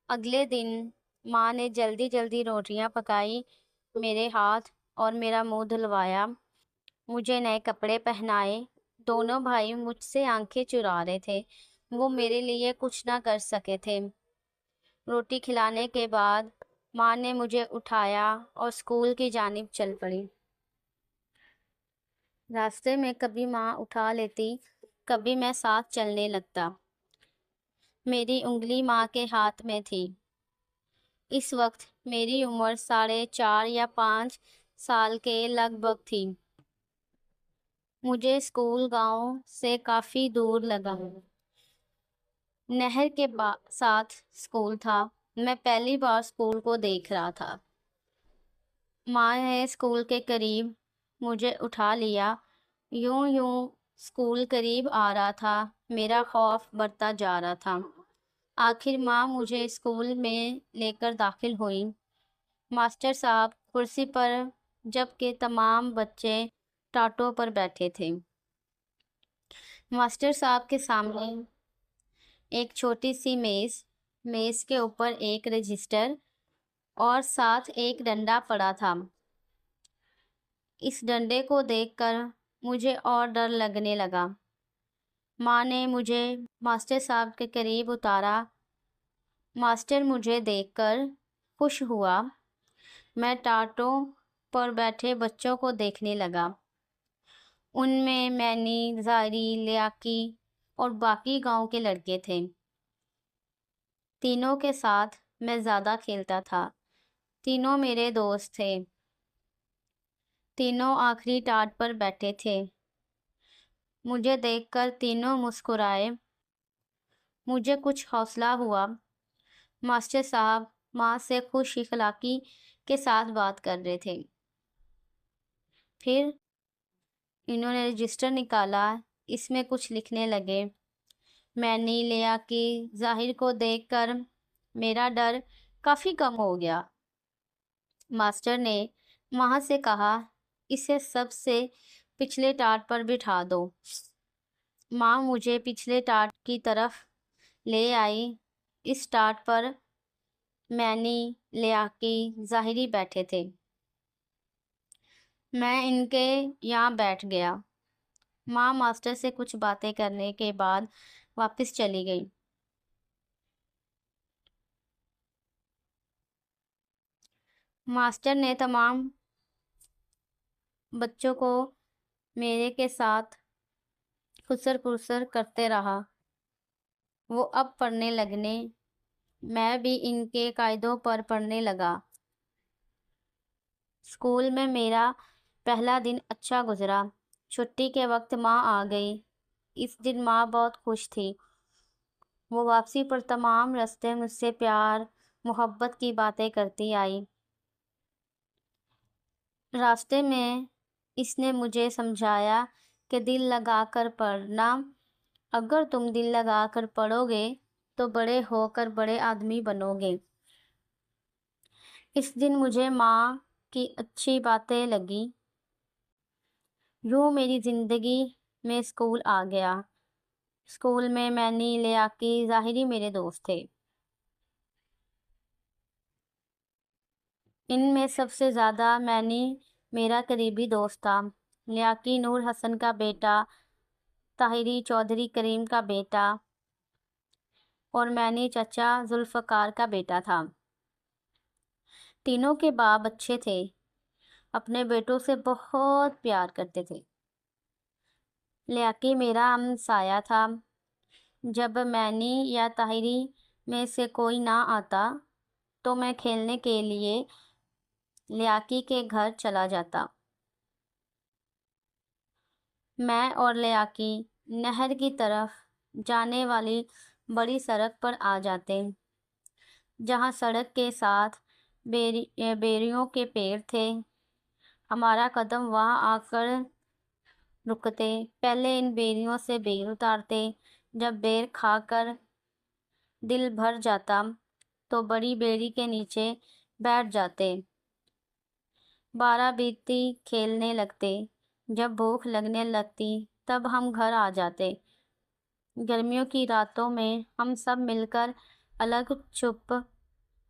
اگلے دن ماں نے جلدی جلدی روٹیاں پکائی، میرے ہاتھ اور میرا منہ دھلوایا، مجھے نئے کپڑے پہنائے۔ دونوں بھائی مجھ سے آنکھیں چرا رہے تھے، وہ میرے لیے کچھ نہ کر سکے تھے۔ روٹی کھلانے کے بعد ماں نے مجھے اٹھایا اور اسکول کی جانب چل پڑی۔ راستے میں کبھی ماں اٹھا لیتی، کبھی میں ساتھ چلنے لگتا۔ میری انگلی ماں کے ہاتھ میں تھی۔ اس وقت میری عمر 4.5 یا 5 سال کے لگ بھگ تھی۔ مجھے اسکول گاؤں سے کافی دور لگا۔ نہر کے ساتھ اسکول تھا۔ میں پہلی بار اسکول کو دیکھ رہا تھا۔ ماں نے اسکول کے قریب مجھے اٹھا لیا۔ یوں یوں اسکول قریب آ رہا تھا، میرا خوف بڑھتا جا رہا تھا۔ آخر ماں مجھے اسکول میں لے کر داخل ہوئی۔ ماسٹر صاحب کرسی پر جبکہ تمام بچے ٹاٹوں پر بیٹھے تھے۔ ماسٹر صاحب کے سامنے ایک چھوٹی سی میز کے اوپر ایک رجسٹر اور ساتھ ایک ڈنڈا پڑا تھا۔ اس ڈنڈے کو دیکھ کر مجھے اور ڈر لگنے لگا۔ ماں نے مجھے ماسٹر صاحب کے قریب اتارا۔ ماسٹر مجھے دیکھ کر خوش ہوا۔ میں ٹاٹوں پر بیٹھے بچوں کو دیکھنے لگا۔ ان میں مینی، ظاہری، لیاقی اور باقی گاؤں کے لڑکے تھے۔ تینوں کے ساتھ میں زیادہ کھیلتا تھا۔ تینوں میرے دوست تھے۔ تینوں آخری ٹاٹ پر بیٹھے تھے۔ مجھے دیکھ کر تینوں مسکرائے۔ مجھے کچھ حوصلہ ہوا۔ ماسٹر صاحب ماں سے خوش اخلاقی کے ساتھ بات کر رہے تھے۔ پھر انہوں نے رجسٹر نکالا، اس میں کچھ لکھنے لگے۔ مینی، لیاقی، ظاہر کو دیکھ کر میرا ڈر کافی کم ہو گیا۔ ماسٹر نے ماں سے کہا، اسے سب سے پچھلے ٹاٹ پر بٹھا دو۔ ماں مجھے پچھلے ٹاٹ کی طرف لے آئی۔ اس ٹاٹ پر مینی، لیاقی، ظاہری بیٹھے تھے۔ میں ان کے یہاں بیٹھ گیا۔ ماں ماسٹر سے کچھ باتیں کرنے کے بعد واپس چلی گئی۔ ماسٹر نے تمام بچوں کو میرے کے ساتھ خسر پرسر کرتے رہا۔ وہ اب پڑھنے لگنے، میں بھی ان کے قاعدوں پر پڑھنے لگا۔ اسکول میں میرا پہلا دن اچھا گزرا۔ چھٹی کے وقت ماں آ گئی۔ اس دن ماں بہت خوش تھی۔ وہ واپسی پر تمام راستے مجھ سے پیار محبت کی باتیں کرتی آئی۔ راستے میں اس نے مجھے سمجھایا کہ دل لگا کر پڑھنا، اگر تم دل لگا کر پڑھو گے تو بڑے ہو کر بڑے آدمی بنو گے۔ اس دن مجھے ماں کی اچھی باتیں لگی۔ یوں میری زندگی میں اسکول آ گیا۔ اسکول میں مینی، لیاقی، ظاہری میرے دوست تھے۔ ان میں سب سے زیادہ مینی میرا قریبی دوست تھا۔ لیاقی نور حسن کا بیٹا، طاہری چودھری کریم کا بیٹا اور مینی چچا ذوالفقار کا بیٹا تھا۔ تینوں کے باپ اچھے تھے، اپنے بیٹوں سے بہت پیار کرتے تھے۔ لیاقی میرا ہمسایہ تھا۔ جب مینی یا طاہری میں سے کوئی نہ آتا تو میں کھیلنے کے لیے لیاقی کے گھر چلا جاتا۔ میں اور لیاقی نہر کی طرف جانے والی بڑی سڑک پر آ جاتے، جہاں سڑک کے ساتھ بیریوں کے پیڑ تھے۔ ہمارا قدم وہاں آ کر رکتے۔ پہلے ان بیریوں سے بیر اتارتے۔ جب بیر کھا کر دل بھر جاتا تو بڑی بیری کے نیچے بیٹھ جاتے۔ بارہ بیتی کھیلنے لگتے۔ جب بھوک لگنے لگتی تب ہم گھر آ جاتے۔ گرمیوں کی راتوں میں ہم سب مل کر الگ چھپ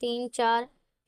3-4